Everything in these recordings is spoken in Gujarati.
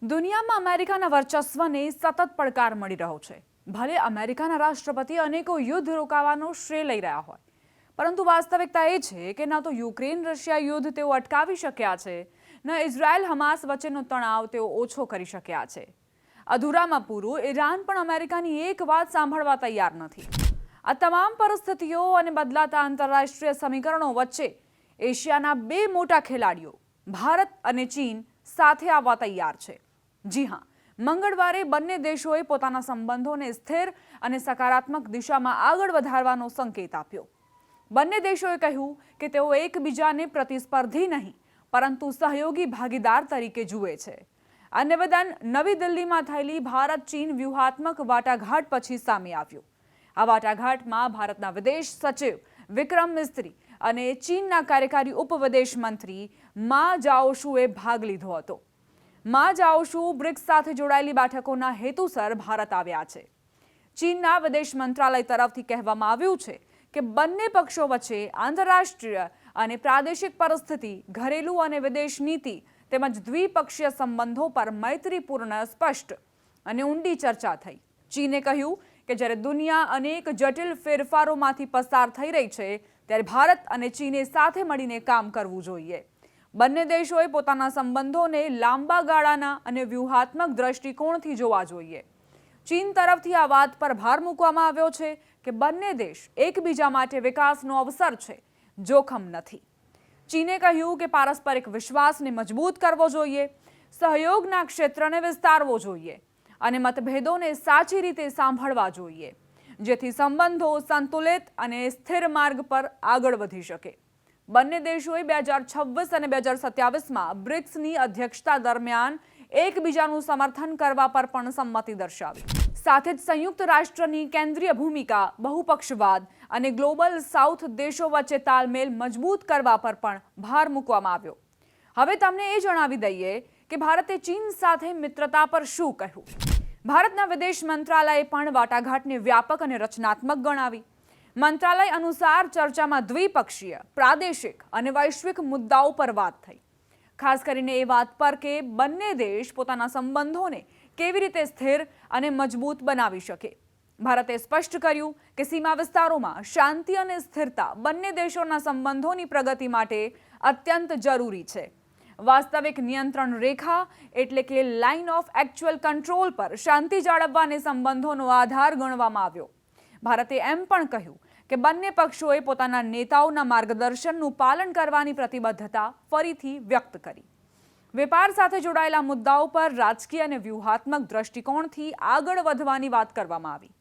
દુનિયામાં અમેરિકાના વર્ચસ્વને સતત પડકાર મળી રહ્યો છે। ભલે અમેરિકાના રાષ્ટ્રપતિ અનેકો યુદ્ધ રોકાવાનો શ્રેય લઈ રહ્યા હોય, પરંતુ વાસ્તવિકતા એ છે કે ન તો યુક્રેન રશિયા યુદ્ધ તેઓ અટકાવી શક્યા છે, ન ઇઝરાયલ હમાસ વચ્ચેનો તણાવ તેઓ ઓછો કરી શક્યા છે। અધૂરામાં પૂરું ઈરાન પણ અમેરિકાની એક વાત સાંભળવા તૈયાર નથી। આ તમામ પરિસ્થિતિઓ અને બદલાતા આંતરરાષ્ટ્રીય સમીકરણો વચ્ચે એશિયાના બે મોટા ખેલાડીઓ ભારત અને ચીન સાથે આવવા તૈયાર છે। જી હા, મંગળવારે બંને દેશોએ પોતાના સંબંધોને સ્થિર અને સકારાત્મક દિશામાં આગળ વધારવાનો સંકેત આપ્યો। બંને દેશોએ કહ્યું કે તેઓ એકબીજાને પ્રતિસ્પર્ધી નહીં પરંતુ સહયોગી ભાગીદાર તરીકે જુએ છે। આ નિવેદન નવી દિલ્હીમાં થયેલી ભારત ચીન વ્યૂહાત્મક વાટાઘાટ પછી સામે આવ્યું। આ વાટાઘાટમાં ભારતના વિદેશ સચિવ વિક્રમ મિસ્ત્રી અને ચીનના કાર્યકારી ઉપવિદેશ મંત્રી મા જાઓશુએ ભાગ લીધો હતો। મા જાઓશુ બ્રિક્સ સાથે જોડાયેલી બેઠકોના હેતુસર ભારત આવ્યા છે। ચીનના વિદેશ મંત્રાલય તરફથી કહેવામાં આવ્યું છે કે બંને પક્ષો વચ્ચે આંતરરાષ્ટ્રીય અને પ્રાદેશિક પરિસ્થિતિ, ઘરેલું અને વિદેશ નીતિ તેમજ દ્વિપક્ષીય સંબંધો પર મૈત્રીપૂર્ણ, સ્પષ્ટ અને ઊંડી ચર્ચા થઈ। ચીને કહ્યું કે જ્યારે દુનિયા અનેક જટિલ ફેરફારોમાંથી પસાર થઈ રહી છે, ત્યારે ભારત અને ચીને સાથે મળીને કામ કરવું જોઈએ। બંને દેશોએ પોતાના સંબંધોને લાંબા ગાળાના અને વ્યૂહાત્મક દ્રષ્ટિકોણથી જોવા જોઈએ। ચીન તરફથી આ વાત પર ભાર મૂકવામાં આવ્યો છે કે બંને દેશ એકબીજા માટે વિકાસનો અવસર છે, જોખમ નથી। ચીને કહ્યું કે પારસ્પરિક વિશ્વાસને મજબૂત કરવો જોઈએ, સહયોગના ક્ષેત્રને વિસ્તારવો જોઈએ અને મતભેદોને સાચી રીતે સાંભળવા જોઈએ, જેથી સંબંધો સંતુલિત અને સ્થિર માર્ગ પર આગળ વધી શકે। બંને દેશોએ 2026 અને 2027માં બ્રિક્સની અધ્યક્ષતા દરમિયાન એકબીજાનું સમર્થન કરવા પર પણ સંમતિ દર્શાવી। સાથે જ સંયુક્ત રાષ્ટ્રની કેન્દ્રીય ભૂમિકા, બહુપક્ષવાદ અને ગ્લોબલ સાઉથ દેશો વચ્ચે તાલમેલ મજબૂત કરવા પર પણ ભાર મૂકવામાં આવ્યો। હવે તમને એ જણાવી દઈએ કે ભારતે ચીન સાથે મિત્રતા પર શું કહ્યું। ભારતના વિદેશ મંત્રાલયે પણ વાટાઘાટને વ્યાપક અને રચનાત્મક ગણાવી। મંત્રાલય અનુસાર ચર્ચામાં દ્વિપક્ષીય, પ્રાદેશિક અને વૈશ્વિક મુદ્દાઓ પર વાત થઈ, ખાસ કરીને એ વાત પર કે બંને દેશ પોતાના સંબંધોને કેવી રીતે સ્થિર અને મજબૂત બનાવી શકે। ભારતે સ્પષ્ટ કર્યું કે સીમા વિસ્તારોમાં શાંતિ અને સ્થિરતા બંને દેશોના સંબંધોની પ્રગતિ માટે અત્યંત જરૂરી છે। વાસ્તવિક નિયંત્રણ રેખા એટલે કે લાઇન ઓફ એક્ચ્યુઅલ કંટ્રોલ પર શાંતિ જાળવવાને સંબંધોનો આધાર ગણવામાં આવ્યો। ભારતે એમ પણ કહ્યું કે બંને પક્ષોએ પોતાના નેતાઓના માર્ગદર્શનનું પાલન કરવાની પ્રતિબદ્ધતા ફરીથી વ્યક્ત કરી। વેપાર સાથે જોડાયેલા મુદ્દાઓ પર રાજકીય અને વ્યૂહાત્મક દ્રષ્ટિકોણથી આગળ વધવાની વાત કરવામાં આવી।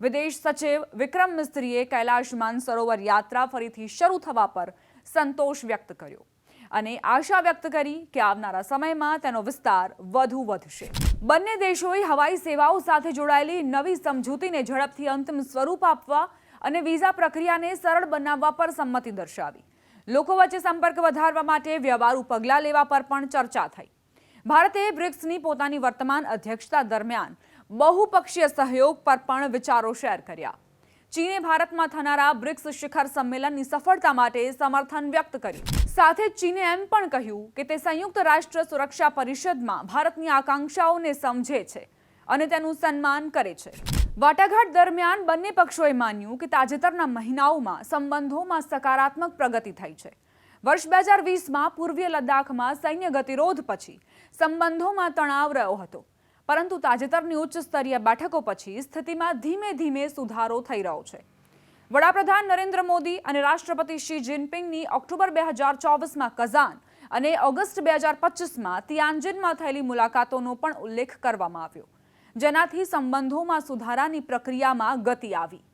વિદેશ સચિવ વિક્રમ મિસ્ત્રીએ કૈલાશ માનસરોવર યાત્રા ફરીથી શરૂ થવા પર સંતોષ વ્યક્ત કર્યો અને આશા વ્યક્ત કરી કે આવનારા સમયમાં તેનો વિસ્તાર વધુ વધશે। બંને દેશોએ હવાઈ સેવાઓ સાથે જોડાયેલી નવી સમજૂતીને ઝડપથી અંતિમ સ્વરૂપ આપવા અને વિઝા પ્રક્રિયાને સરળ બનાવવા પર સંમતિ દર્શાવી। લોકો વચ્ચે સંપર્ક વધારવા માટે વ્યવહારુ પગલાં લેવા પર પણ ચર્ચા થઈ। ભારતે બ્રિક્સની પોતાની વર્તમાન અધ્યક્ષતા દરમિયાન બહુપક્ષીય સહયોગ પર પણ વિચારો શેર કર્યા। ચીને ભારતમાં થનારા બ્રિક્સ શિખર સંમેલનની સફળતા માટે સમર્થન વ્યક્ત કર્યું। સાથે જ ચીને એમ પણ કહ્યું કે તે સંયુક્ત રાષ્ટ્ર સુરક્ષા પરિષદમાં ભારતની આકાંક્ષાઓને સમજે છે અને તેનું સન્માન કરે છે। વાટાઘાટ દરમિયાન બંને પક્ષોએ માન્યું કે તાજેતરના મહિનાઓમાં સંબંધોમાં સકારાત્મક પ્રગતિ થઈ છે। વર્ષ 2020માં પૂર્વીય લદ્દાખમાં સૈન્ય ગતિરોધ પછી સંબંધોમાં તણાવ રહ્યો હતો, પરંતુ તાજેતરની ઉચ્ચ સ્તરીય બેઠકો પછી સ્થિતિમાં ધીમે ધીમે સુધારો થઈ રહ્યો છે। વડાપ્રધાન નરેન્દ્ર મોદી અને રાષ્ટ્રપતિ શી જિનપિંગની ઓક્ટોબર 2024માં કઝાન અને ઓગસ્ટ 2025માં તિયાનજિનમાં થયેલી મુલાકાતોનો પણ ઉલ્લેખ કરવામાં આવ્યો, જેનાથી સંબંધોમાં સુધારાની પ્રક્રિયામાં ગતિ આવી।